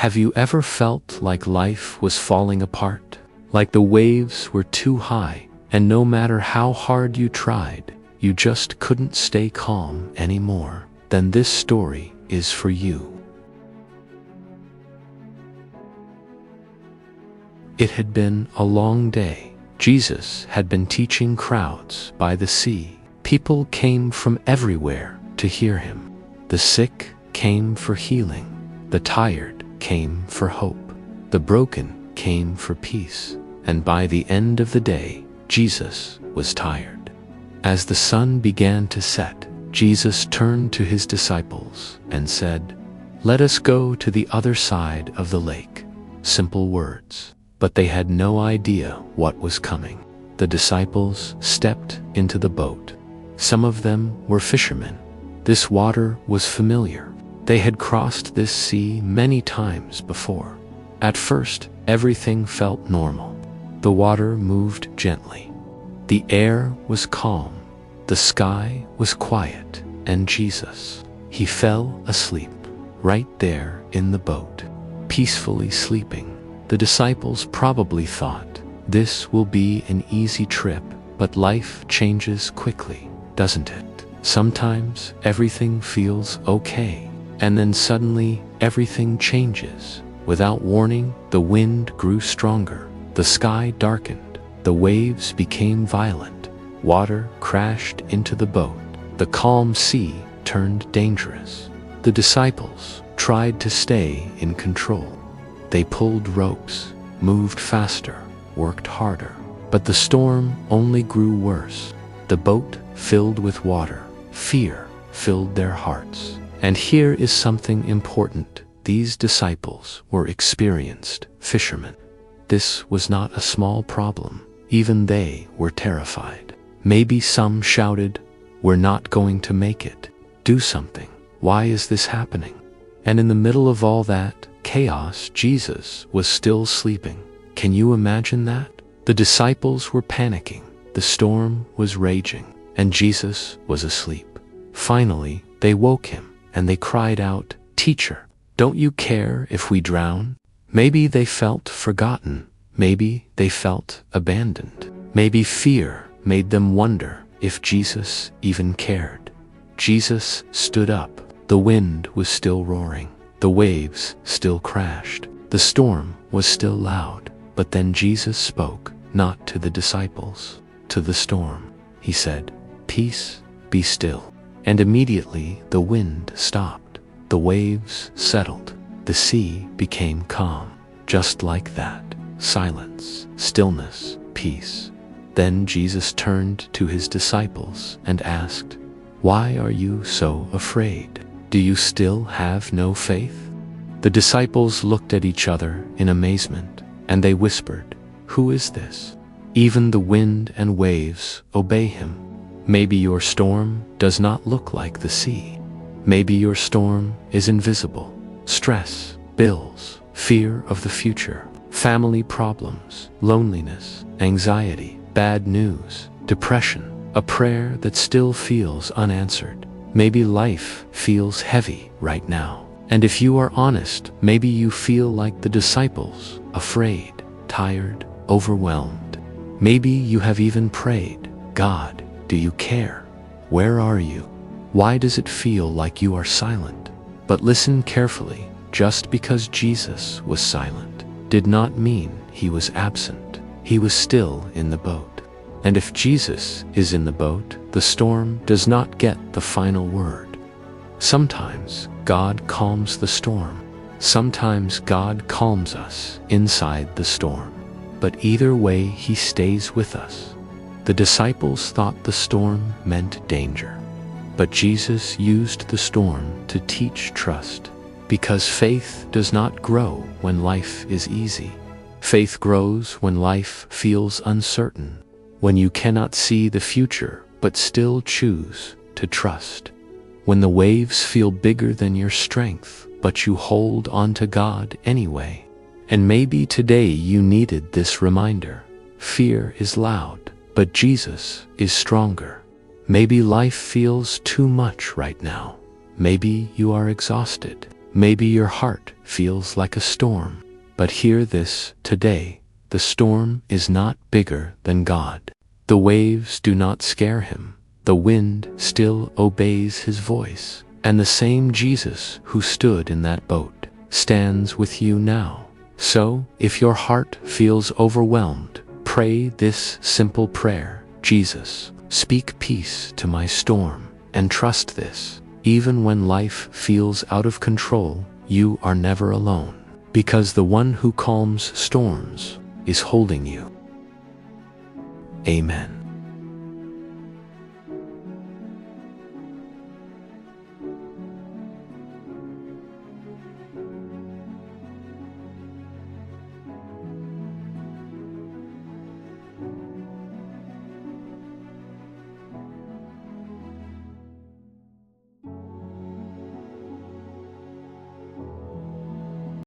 Have you ever felt like life was falling apart? Like the waves were too high, and no matter how hard you tried, you just couldn't stay calm anymore? Then this story is for you. It had been a long day. Jesus had been teaching crowds by the sea. People came from everywhere to hear him. The sick came for healing. The tired came for hope. The broken came for peace. And by the end of the day, Jesus was tired. As the sun began to set, Jesus turned to his disciples and said, "Let us go to the other side of the lake." Simple words, but they had no idea what was coming. The disciples stepped into the boat. Some of them were fishermen. This water was familiar. They had crossed this sea many times before. At first, everything felt normal. The water moved gently. The air was calm. The sky was quiet. And Jesus, he fell asleep right there in the boat, peacefully sleeping. The disciples probably thought, this will be an easy trip, but life changes quickly, doesn't it? Sometimes everything feels okay, and then suddenly everything changes. Without warning, the wind grew stronger, the sky darkened, the waves became violent, water crashed into the boat, the calm sea turned dangerous. The disciples tried to stay in control. They pulled ropes, moved faster, worked harder, but the storm only grew worse. The boat filled with water, fear filled their hearts. And here is something important. These disciples were experienced fishermen. This was not a small problem. Even they were terrified. Maybe some shouted, "We're not going to make it. Do something. Why is this happening?" And in the middle of all that chaos, Jesus was still sleeping. Can you imagine that? The disciples were panicking. The storm was raging, and Jesus was asleep. Finally, they woke him, and they cried out, "Teacher, don't you care if we drown?" Maybe they felt forgotten. Maybe they felt abandoned. Maybe fear made them wonder if Jesus even cared. Jesus stood up. The wind was still roaring. The waves still crashed. The storm was still loud. But then Jesus spoke, not to the disciples, to the storm. He said, "Peace, be still." And immediately the wind stopped. The waves settled. The sea became calm. Just like that. Silence, stillness, peace. Then Jesus turned to his disciples and asked, "Why are you so afraid? Do you still have no faith?" The disciples looked at each other in amazement, and they whispered, "Who is this? Even the wind and waves obey him." Maybe your storm does not look like the sea. Maybe your storm is invisible. Stress, bills, fear of the future, family problems, loneliness, anxiety, bad news, depression, a prayer that still feels unanswered. Maybe life feels heavy right now. And if you are honest, maybe you feel like the disciples, afraid, tired, overwhelmed. Maybe you have even prayed, "God, do you care? Where are you? Why does it feel like you are silent?" But listen carefully. Just because Jesus was silent did not mean he was absent. He was still in the boat. And if Jesus is in the boat, the storm does not get the final word. Sometimes God calms the storm. Sometimes God calms us inside the storm. But either way, he stays with us. The disciples thought the storm meant danger. But Jesus used the storm to teach trust. Because faith does not grow when life is easy. Faith grows when life feels uncertain. When you cannot see the future but still choose to trust. When the waves feel bigger than your strength, but you hold on to God anyway. And maybe today you needed this reminder. Fear is loud, but Jesus is stronger. Maybe life feels too much right now. Maybe you are exhausted. Maybe your heart feels like a storm. But hear this today: the storm is not bigger than God. The waves do not scare him. The wind still obeys his voice. And the same Jesus who stood in that boat stands with you now. So, if your heart feels overwhelmed, pray this simple prayer: Jesus, speak peace to my storm, and trust this: even when life feels out of control, you are never alone, because the one who calms storms is holding you. Amen.